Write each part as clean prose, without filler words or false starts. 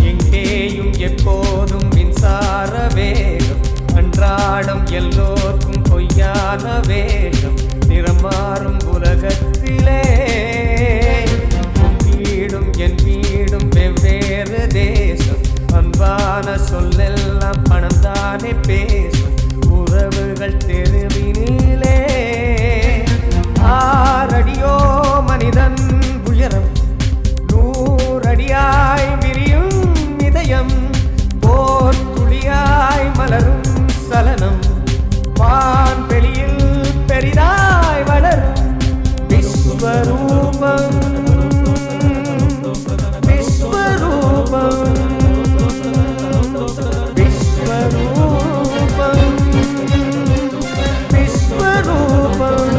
எங்கேயும் எப்போதும் மின்சார வேகம், அன்றாடம் எல்லோருக்கும் பொய்யான வேகம், நிறம் மாறும் உலகத்திலே உன் வீடும் என் வீடும் வெவ்வேறு தேசம், அன்பான சொல்லெல்லாம் பணம் தானே பேசும், உறவுகள் தெருவினிலே ஆறடியோ மனிதன் உயரம், நூறடியாய் விரியும் இதயம், போர் துளியாய் மலரும் சலனம், வான்வெளியில் பெரிதாய் வளரும் விஸ்வரூபம், விஸ்வரூபம், விஸ்வரூபம், விஸ்வரூபம்.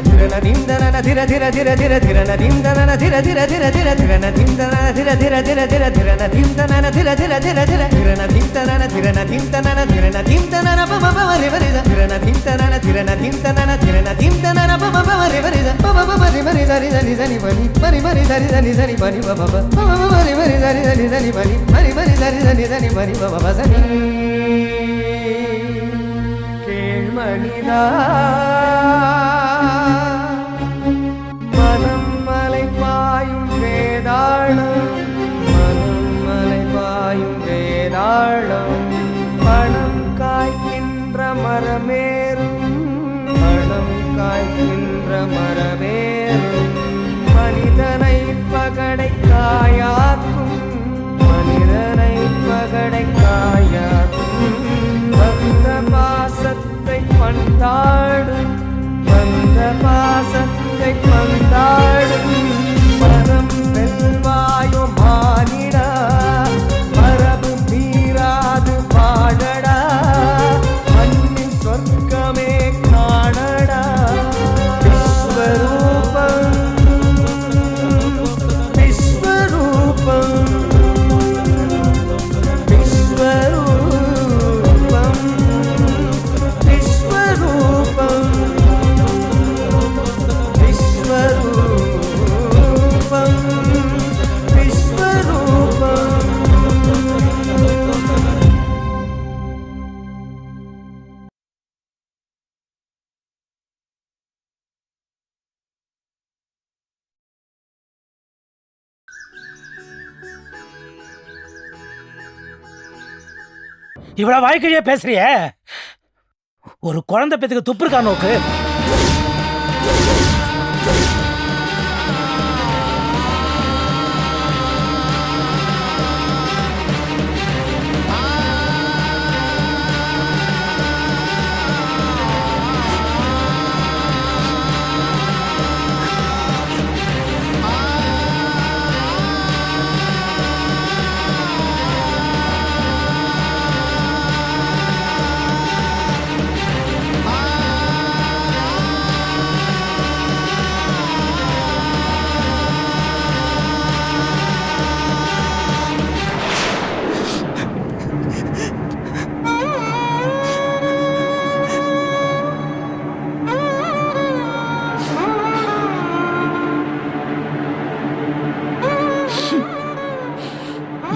திரனதிந்தன திர திர திர திர திரனதிந்தன திர திர திர திர திரனதிந்தன திர திர திர திர திரனதிந்தன திர திர திர திர திரனதிந்தன திரனதிந்தன திரனதிந்தன பபபரி வரித திரனதிந்தன திரனதிந்தன திரனதிந்தன பபபரி வரித பபபரி வரி சரி சரி சரி பனி பரி பரி சரி சரி சரி பனி பபப பபபரி வரி சரி சரி சரி பனி பரி பரி சரி சரி சரி பனி பபப சரி கேள்மனிதா மனமலை பாயும் வேதாளம், மனமலை பாயும் வேதாளம், பணம் காய்க்கின்ற மரமேறும், பணம் காய்க்கின்ற மரமேறும், மனிதனை பகடை காயாக்கும், மனிதனை பகடை காயாக்கும், வந்த பாசத்தை பந்தாடும், வந்த பாசத்தை பந்தாடும், மரம் வெல்வாயோ மானிடா, மரபு மீறாது வாழடா, மண்ணின் சொர்க்கமே காணடா, விஸ்வரூபம், விஸ்வரூபம், விஸ்வரூபம், விஸ்வரூபம், விஸ்வரூபம், விஸ்வரூபம். இவ்வளவு வாய்க்கழியா பேசுறிய, ஒரு குழந்தை பேத்துக்கு துப்பு இருக்கா நோக்கு.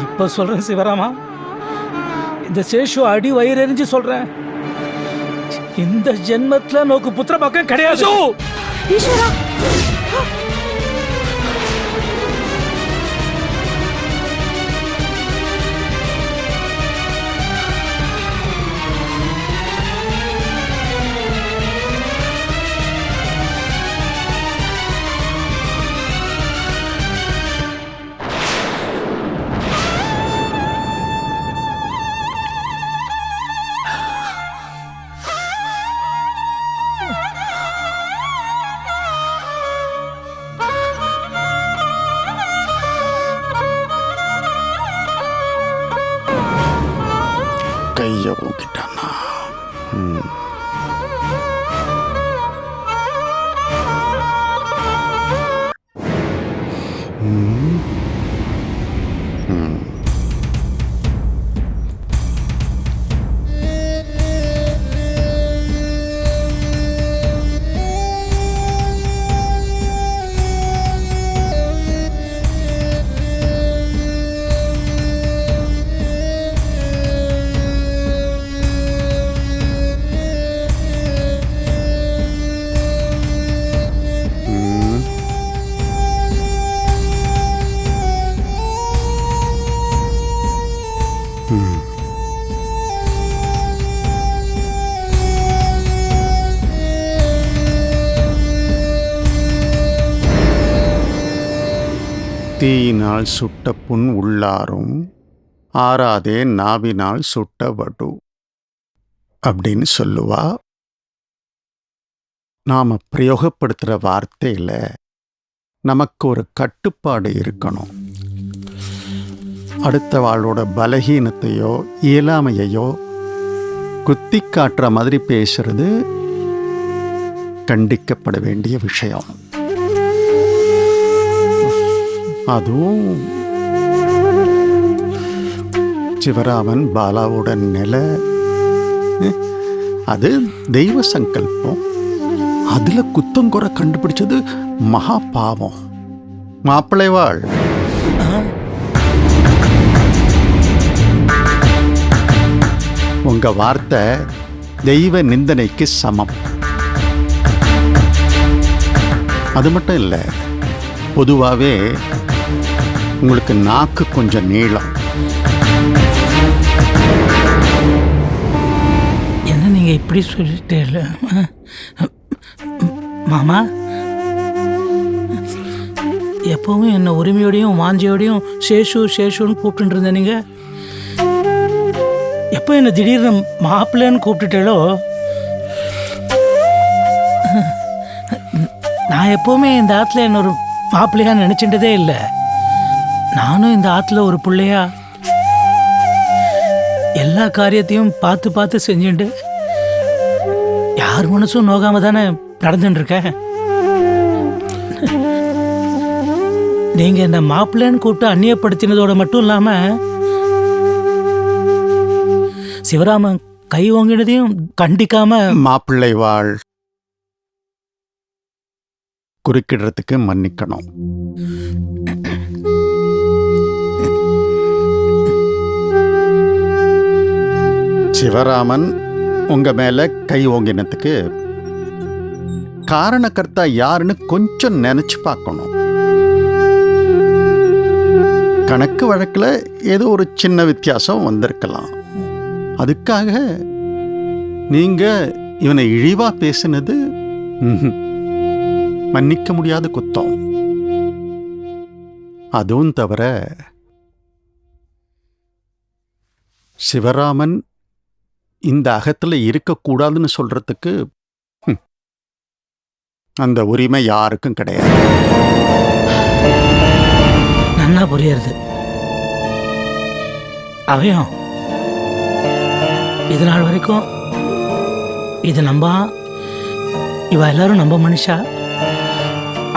இப்ப சொல்றேன் சிவராமா, இந்த சேஷு அடி வயிறெறிஞ்சு சொல்றேன், இந்த ஜென்மத்துல நோக்கு புத்திர பக்கம் கிடையாது. ஈஸ்வரா, கையை ஊக்கிட்டானா? தீயினால் சுட்ட புண் உள்ளாரும், ஆறாதே நாவினால் சுட்ட வடு அப்படின்னு சொல்லுவா. நாம் பிரயோகப்படுத்துகிற வார்த்தையில் நமக்கு ஒரு கட்டுப்பாடு இருக்கணும். அடுத்தவாளோட பலகீனத்தையோ இயலாமையையோ குத்தி காட்டுற மாதிரி பேசுறது கண்டிக்கப்பட வேண்டிய விஷயம். அதுவும் சிவராமன் பாலாவோட நிலை, அது தெய்வ சங்கல்பம். அதுல குத்தம் குறை கண்டுபிடிச்சது மகா பாவம். மாப்பிள்ளைவாள், உங்க வார்த்தை தெய்வ நிந்தனைக்கு சமம். அது மட்டும் இல்லை, பொதுவாகவே உங்களுக்கு நாக்கு கொஞ்சம் நீளம். என்ன நீங்க இப்படி சொல்லிட்டே இல்லை மாமா? எப்பவும் என்ன உரிமையோடையும் வாஞ்சியோடையும் சேஷு சேஷுன்னு கூப்பிட்டு இருந்தேன். நீங்க எப்போ என்ன திடீர்னு மாப்பிள்ளைன்னு கூப்பிட்டுட்டேளோ, நான் எப்போவுமே இந்த ஆற்றுல என்ன ஒரு மாப்பிள்ளையா நினச்சிட்டதே இல்லை. நானும் இந்த ஆற்றுல ஒரு பிள்ளையா எல்லா காரியத்தையும் பார்த்து பார்த்து செஞ்சுட்டு யார் மனசும் நோகாம தானே நடந்துட்டு இருக்கேன். நீங்க என்ன மாப்பிள்ளைன்னு கூப்பிட்டு அந்நியப்படுத்தினதோட மட்டும் இல்லாம சிவராமன் கை வாங்கினதையும் கண்டிக்காம. மாப்பிள்ளை வாழ், குறுக்கிடுறதுக்கு மன்னிக்கணும். சிவராமன் உங்க மேல கை ஓங்கினத்துக்கு காரணக்கர்த்தா யாருன்னு கொஞ்சம் நினைச்சு பார்க்கணும். கணக்கு வழக்குல ஏதோ ஒரு சின்ன வித்தியாசம் வந்திருக்கலாம். அதுக்காக நீங்க இவனை இழிவா பேசினது மன்னிக்க முடியாத குத்தம். அதுவும் தவிர சிவராமன் இந்த அகத்துல இருக்கக்கூடாதுன்னு சொல்றதுக்கு அந்த உரிமை யாருக்கும் கிடையாது. நன்னா புரியுறது. அவையும் இது நாள் வரைக்கும் இது நம்பா, இவ எல்லாரும் நம்ப மனுஷா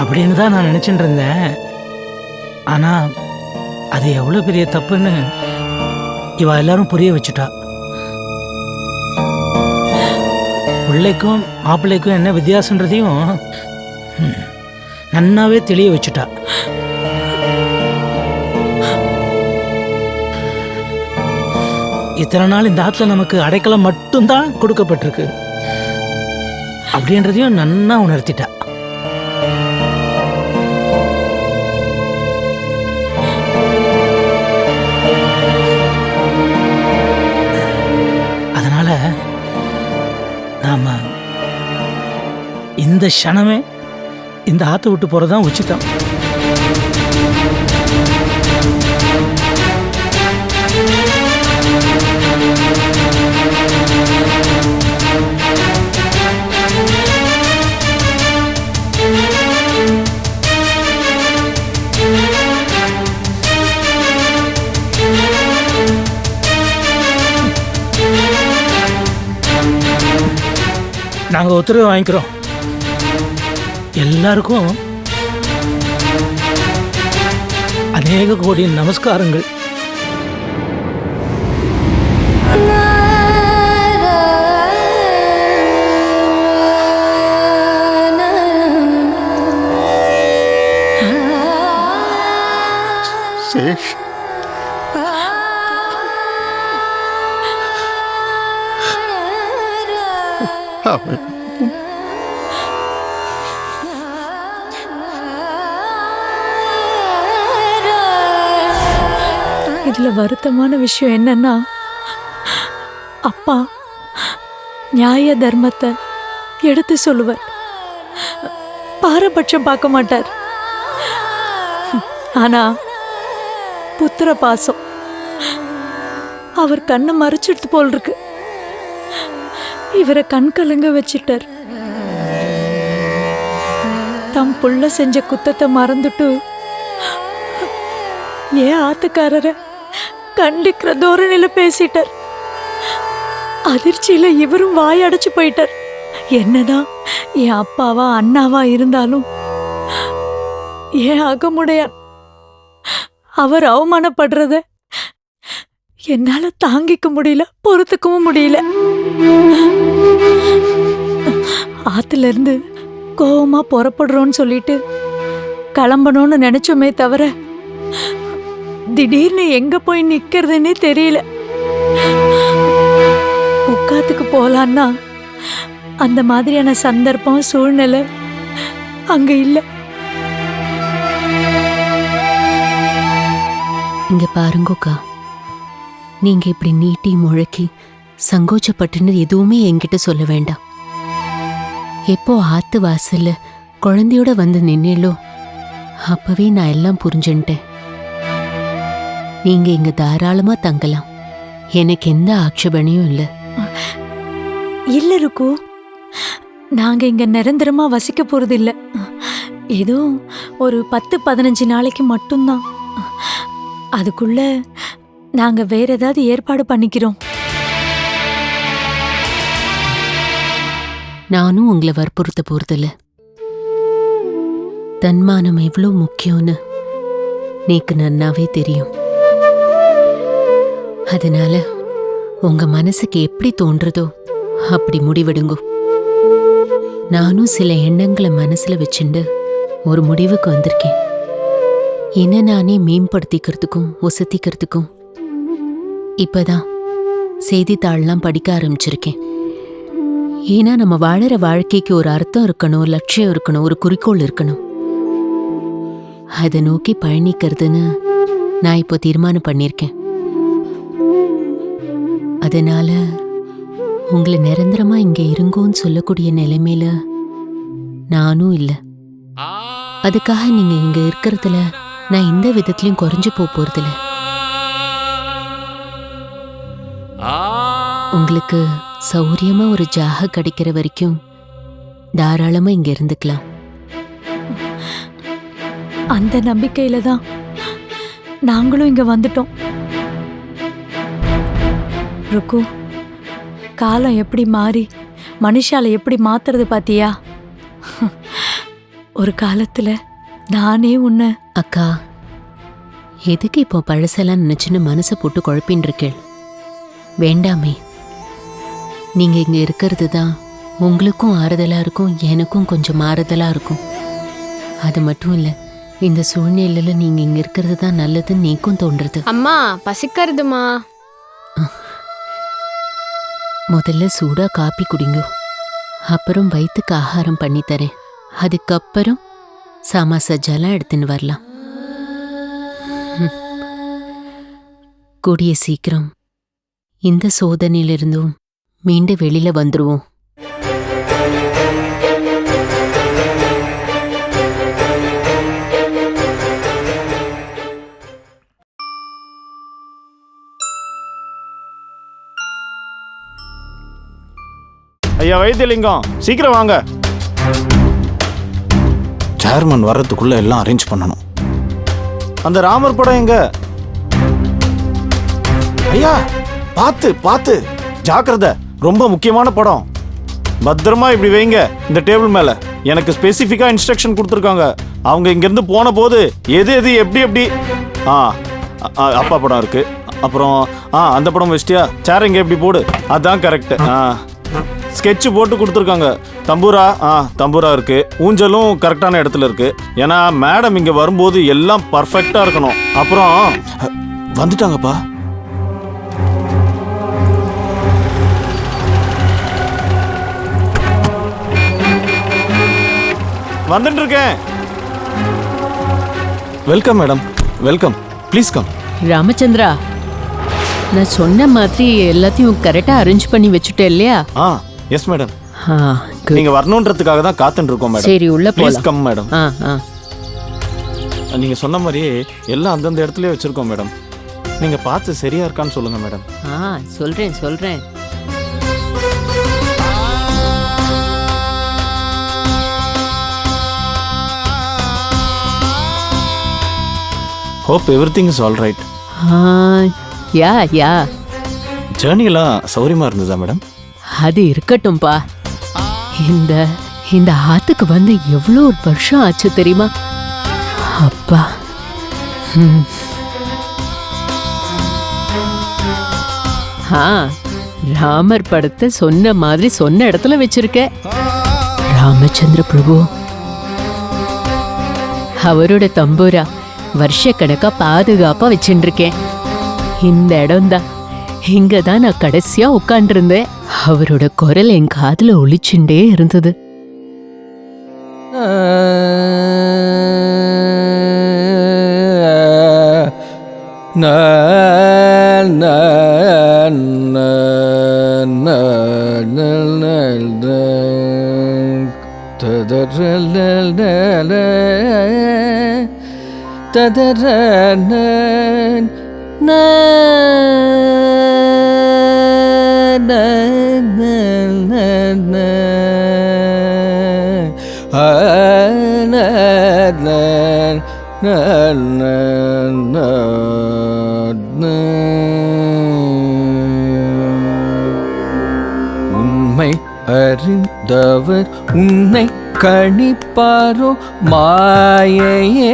அப்படின்னு தான் நான் நினைச்சுட்டு இருந்தேன். ஆனா அது எவ்வளவு பெரிய தப்புன்னு இவ எல்லாரும் புரிய வச்சுட்டா. பிள்ளைக்கும் மாப்பிள்ளைக்கும் என்ன வித்தியாசன்றதையும் நன்னாவே தெளிய வச்சுட்டா. இத்தனை நாள் இந்த ஆத்துல நமக்கு அடைக்கலம் மட்டும்தான் கொடுக்கப்பட்டிருக்கு அப்படின்றதையும் நன்னா உணர்த்திட்டா. அதனால நாம இந்த க்ஷணமே இந்த ஆற்றை விட்டு போறதுதான் உச்சிதம். நாங்க உத்தரவு வாங்கிக்கிறோம். எல்லாருக்கும் அநேக கோடி நமஸ்காரங்கள். சேஷ், இதுல வருத்தமான விஷயம் என்னன்னா, அப்பா நியாய தர்மத்தை எடுத்து சொல்லுவார், பாரபட்சம் பார்க்க மாட்டார். ஆனா புத்திர பாசம் அவர் கண்ணை மறைச்சிடுத்து போல் இருக்கு. இவரை கண் கலங்க வச்சிட்டார். தம் புள்ள செஞ்ச குத்தத்தை மறந்துட்டு ஏன் ஆத்துக்காரரை கண்டிக்கிற தோரணையில பேசிட்டார். அதிர்ச்சியில இவரும் வாய் அடைச்சு போயிட்டார். என்னதான் என் அப்பாவா அண்ணாவா இருந்தாலும் ஏன் அகமுடையான் அவர் அவமானப்படுறத என்னால தாங்கிக்க முடியல, பொறுத்துக்கவும் முடியல. ஆத்துல இருந்து கோவமா புறப்படுறோன்னு சொல்லிட்டு கிளம்பணும்னு நினைச்சோமே தவிர திடீர்னு எங்க போய் நிக்கிறதுன்னே தெரியல. உட்காத்துக்கு போலான்னா அந்த மாதிரியான சந்தர்ப்பம் சூழ்நிலை அங்க இல்ல. இங்க பாருங்கக்கா, நீங்க இப்படி நீட்டி முழக்கி சங்கோச்சப்பட்டுன்னு எதுவுமே என்கிட்ட சொல்ல வேண்டாம். எப்போ ஆத்து வாசல்ல குழந்தையோட வந்து நின்னேலோ அப்பவே நான் எல்லாம் புரிஞ்சுட்டேன். நீங்க இங்க தாராளமா தங்கலாம், எனக்கு எந்த ஆட்சேபனையும் இல்லை. இல்ல ருக்கு, நாங்க இங்க நிரந்தரமா வசிக்க போறது இல்ல. ஏதோ ஒரு 10-15 நாளைக்கு மட்டும்தான். அதுக்குள்ள நாங்க வேற ஏதாவது ஏற்பாடு பண்ணிக்கிறோம். நானும் உங்களை வற்புறுத்த போறதில்ல. தன்மானம் எவ்வளோ முக்கியம்னு நீக்கு நன்னாவே தெரியும். அதனால உங்க மனசுக்கு எப்படி தோன்றதோ அப்படி முடிவெடுங்கோ. நானும் சில எண்ணங்களை மனசுல வச்சுண்டு ஒரு முடிவுக்கு வந்திருக்கேன். என்ன நானே மேம்படுத்திக்கிறதுக்கும் ஒசத்திக்கிறதுக்கும் இப்பதான் செய்தித்தாள்லாம் படிக்க ஆரம்பிச்சிருக்கேன். ஏன்னா நம்ம வாழற வாழ்க்கைக்கு ஒரு அர்த்தம் இருக்கணும், லட்சியம் இருக்கணும், ஒரு குறிக்கோள் இருக்கணும். அதை நோக்கி பயணிக்கிறதுன்னு நான் இப்போ தீர்மானம் பண்ணியிருக்கேன். அதனால உங்களை நிரந்தரமா இங்க இருங்கோன்னு சொல்லக்கூடிய நிலைமையில நானும் இல்லை. அதுக்காக நீங்க இங்க இருக்கிறதுல நான் எந்த விதத்திலையும் குறைஞ்சு போறதில்ல. உங்களுக்கு சௌரியமா ஒரு ஜாக கிடைக்கிற வரைக்கும் தாராளமா இங்க இருந்துக்கலாம். அந்த நம்பிக்கையில தான் நாங்களும் இங்க வந்துட்டோம். ருக்கு, காலம் எப்படி மாறி மனுஷால எப்படி மாத்துறது பாத்தியா? ஒரு காலத்துல நானே உன்னை அக்கா, எதுக்கு இப்போ பழசெல்லாம் நினைச்சுன்னு மனசை போட்டு குழப்பின்னு இருக்கேள்? வேண்டாமே. நீங்க இங்க இருக்கிறது தான் உங்களுக்கும் ஆறுதலா இருக்கும், எனக்கும் கொஞ்சம் மாறுதலா இருக்கும். அது மட்டும் இல்ல, இந்த சூழ்நிலையில நீங்க இங்க இருக்கிறது தான் நல்லதுன்னு நீக்கும் தோன்றது. அம்மா பசிக்கிறதுமா. முதல்ல சூடா காப்பி குடிங்க, அப்புறம் வயிற்றுக்கு ஆகாரம் பண்ணி தரேன். அதுக்கப்புறம் சாமா சஜ்ஜாலாம் எடுத்துன்னு வரலாம். கூடிய சீக்கிரம் இந்த சோதனையிலிருந்தும் மீண்டு வெளியில வந்துருவோம். ஐயா வைத்தியலிங்கம், சீக்கிரம் வாங்க. சேர்மன் வர்றதுக்குள்ள எல்லாம் அரேஞ்ச் பண்ணணும். அந்த ராமர் படம் எங்க? ஐயா பார்த்து பார்த்து, ஜாக்கிரதை, ரொம்ப முக்கியமான படம். பத்திரமா இப்படி வைங்க இந்த டேபிள் மேல. எனக்கு ஸ்பெசிஃபிக்கா இன்ஸ்ட்ரக்ஷன் கொடுத்துருக்காங்க. அவங்க இங்கிருந்து போன போது எது எது எப்படி எப்படி. அப்பா படம் இருக்கு, அப்புறம் அந்த படம் வச்சிட்டியா? சேர் இங்க எப்படி போடு, அதான் கரெக்ட். ஸ்கெட்ச் போட்டு கொடுத்துருக்காங்க. தம்பூரா தம்பூரா இருக்கு, ஊஞ்சலும் கரெக்டான இடத்துல இருக்கு. ஏன்னா மேடம் இங்க வரும்போது எல்லாம் பர்ஃபெக்டா இருக்கணும். அப்புறம் வந்துட்டாங்கப்பா. வந்துட்டு இருக்கேன். Welcome madam, welcome. Please come. Ramachandra, நான் சொன்ன மாதிரி எல்லாத்தையும் கரெக்டா அரேஞ்ச் பண்ணி வச்சுட்டேன் இல்லையா? Yes madam. நீங்க வரணுன்றதுக்காக தான் காத்துட்டு இருக்கோம் மேடம். சரி, உள்ள ப்ளீஸ் போலாம். Come madam. நீங்கள் சொன்ன மாதிரியே எல்லாம் அந்தந்த இடத்துலயே வச்சுருக்கோம் மேடம். நீங்கள் பார்த்து சரியா இருக்கான்னு சொல்லுங்கள் மேடம். சொல்றேன் சொல்றேன். Hope everything is all right. Yeah yeah, ஜேர்னியெல்லாம் சௌரியமாக இருந்ததா மேடம்? அது இருக்கட்டும்பா. இந்த இந்த ஆத்துக்கு வந்து எவ்வளோ வருஷம் ஆச்சு தெரியுமா? அப்பா. ராமர் படத்தை சொன்ன மாதிரி சொன்ன இடத்துல வச்சிருக்க. ராமச்சந்திர பிரபு அவரோட தம்பூரா வருஷக்கணக்கா பாதுகாப்பா வச்சுருக்கேன். இந்த இடம்தான், இங்க தான் நான் கடைசியா உட்காண்டிருந்தேன். அவரோட குரல் என் காதுல ஒலிச்சுட்டே இருந்தது. உண்மை அறிந்தவர் உன்னை கணிப்பாரோ மாயையே,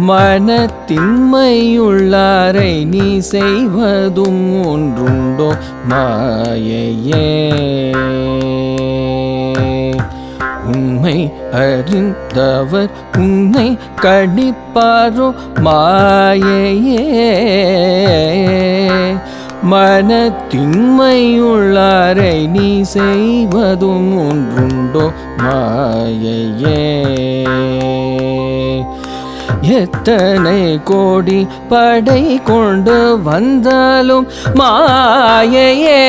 மனத்தின்மையுள்ளாரை நீ செய்வதும் ஒன்றுண்டோ மாயையே. உண்மை அறிந்தவர் உன்னை கணிப்பாரோ மாயையே, மனத்தின்மையுள்ளாரை நீ செய்வதும் ஒன்றுண்டோ மாயையே. எத்தனை கோடி படை கொண்டு வந்தாலும் மாயையே,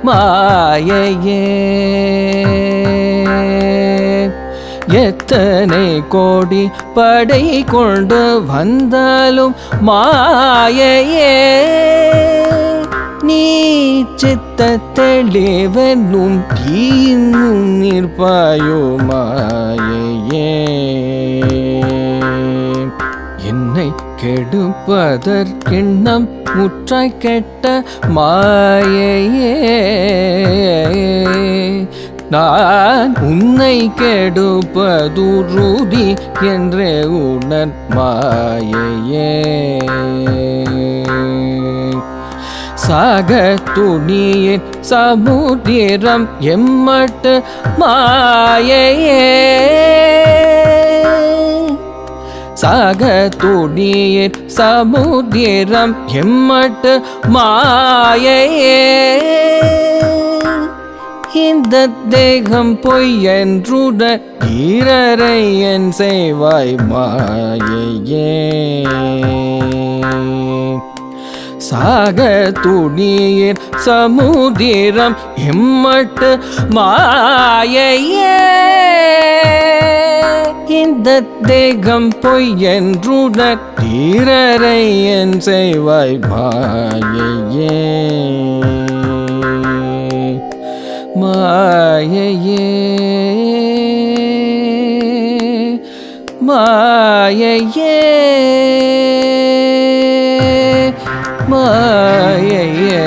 மாயையே. எத்தனை கோடி படை கொண்டு வந்தாலும் மாயையே, நீ சித்த தெளிவென்னும் தீன்னும் நிற்பாயோ மாயையே. என்னை கெடுப்பதற்கெண்ணம் முற்றாய் கெட்ட மாயையே, நான் உன்னை கெடுப்பதுருதி என்றே உணர் மாயையே. சாக துணியின் சமுத்திரம் எம்மட்டு மாயையே, சாக துணியின் சமுத்திரம் எம்மட்டு மாயையே. இந்த தேகம் பொய்யென்றுட ஈரரை என் செய்வாய் மாயையே. சாக துணியின் சமுத்திரம் எம்மட்டு மாயையே. இந்த தேகம் பொய்யென்றுட ஈரரை என் செய்வாய் மாயையே, மாயையே, மாயையே, மாயையே.